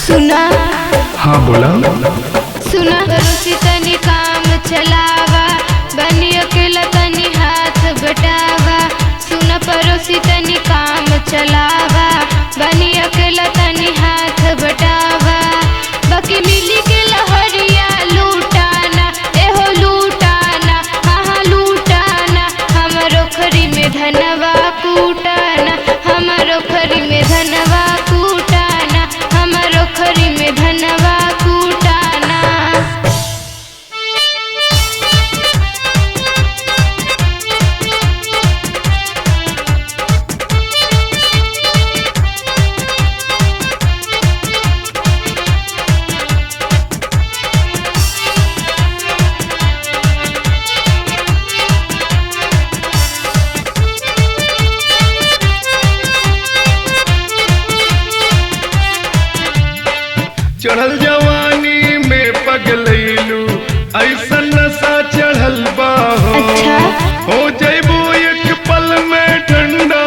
सुना। हाँ बोला। सुना पड़ोसी तनी काम चलावा, बनी अकेला तनी हाथ बटावा। सुना पड़ोसी तनी काम चलावा, बनी अकेला तनी हाथ बटावा। बाकी मिली के लहरिया लूटाना, एहो लूटाना, हाँ लूटाना। हमारो खरी में धनवा कूटाना, हमारो खरी में धनवा कूटाना, हमारो खरी में धनवा कूटाना। चढ़ल जवानी में पगलैलू, ऐसा नशा चढ़ल बा हो। अच्छा। हो जैबो एक पल में ठंडा,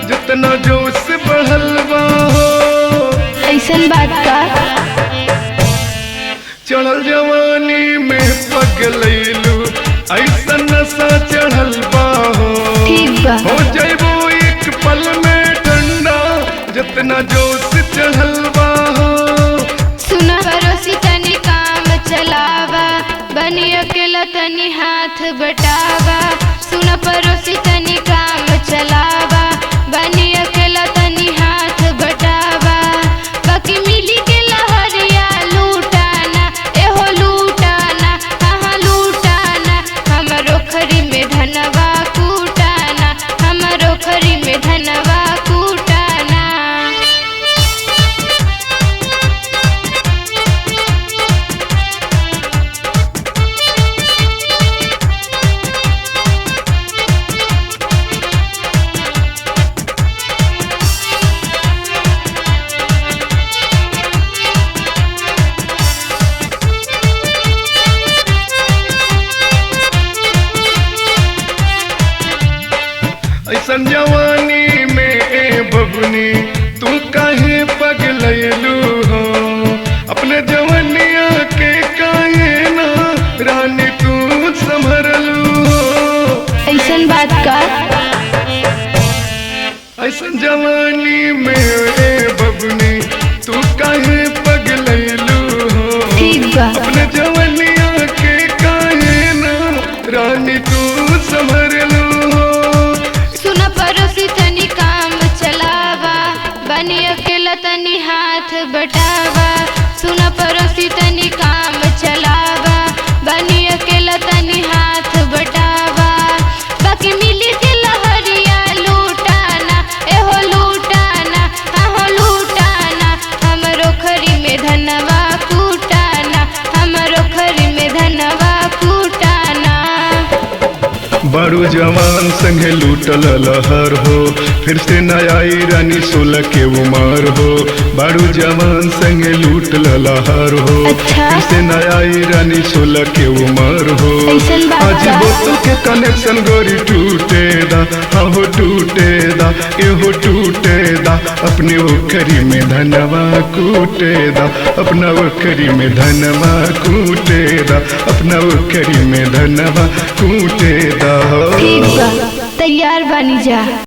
जितना जोश बढ़ल बा हो। ऐसन बात का? चढ़ल जवानी में पगलैलू, ऐसा नशा चढ़ल बा हो। ठीक बा। हो जैबो एक पल में ठंडा, जितना जोश चढ़ल बा हो। सुना पड़ोसी तनी काम चलावा, बनी अकेला तनी हाथ बटावा। सुना पड़ोसी तनी काम चलावा, बनी अकेला तनी हाथ बटावा। बाकी मिली के लहरिया लूटाना, एहो लूटाना, हाँ लूटाना। हमारो खरी में धनवा कूटाना, हमारो खरी में धनवा कूटाना। ऐसन जवानी में ए बबुनी, तू काहे पगलैलू हो। अपने जवानिया के काहे ना रानी तू संभरलू हो। ऐसन बात का? ऐसन जवानी में ए बबुनी, तू काहे पगलैलू हो। ठीक बा। अपने जवानिया के काहे ना रानी तू संभरलू हो। सुना पड़ोसी तनी काम चलावा, बनी अकेला तनी हाथ बटावा। सुना पड़ोसी तनी काम चलावा, बनी अकेला तनी हाथ बटावा। बाकी मिली के लहरिया लूटाना, एहो लूटाना, हाँ लूटाना। हमारो खरी में धनवा कूटाना, हमारो खरी में धनवा कूटाना। बड़ू जवान संगे लूटल लहर हो, फिर से न आई रानी 16 के उमर हो। बड़ू जवान संगे लूटल लहर हो। अच्छा। फिर से न आई रानी 16 के उमर हो। ऐसन बात आज का? बोतल के कनेक्शन गोरी टूटे दा, हाँ हो टूटे दा, एहो टूटे दा। अपने ओखरी में धनवा कूटे दा, अपना ओखरी में धनवा कूटे दा, अपना ओखरी में धनवा कूटे दा। ठीक बा, तैयार बानी जा।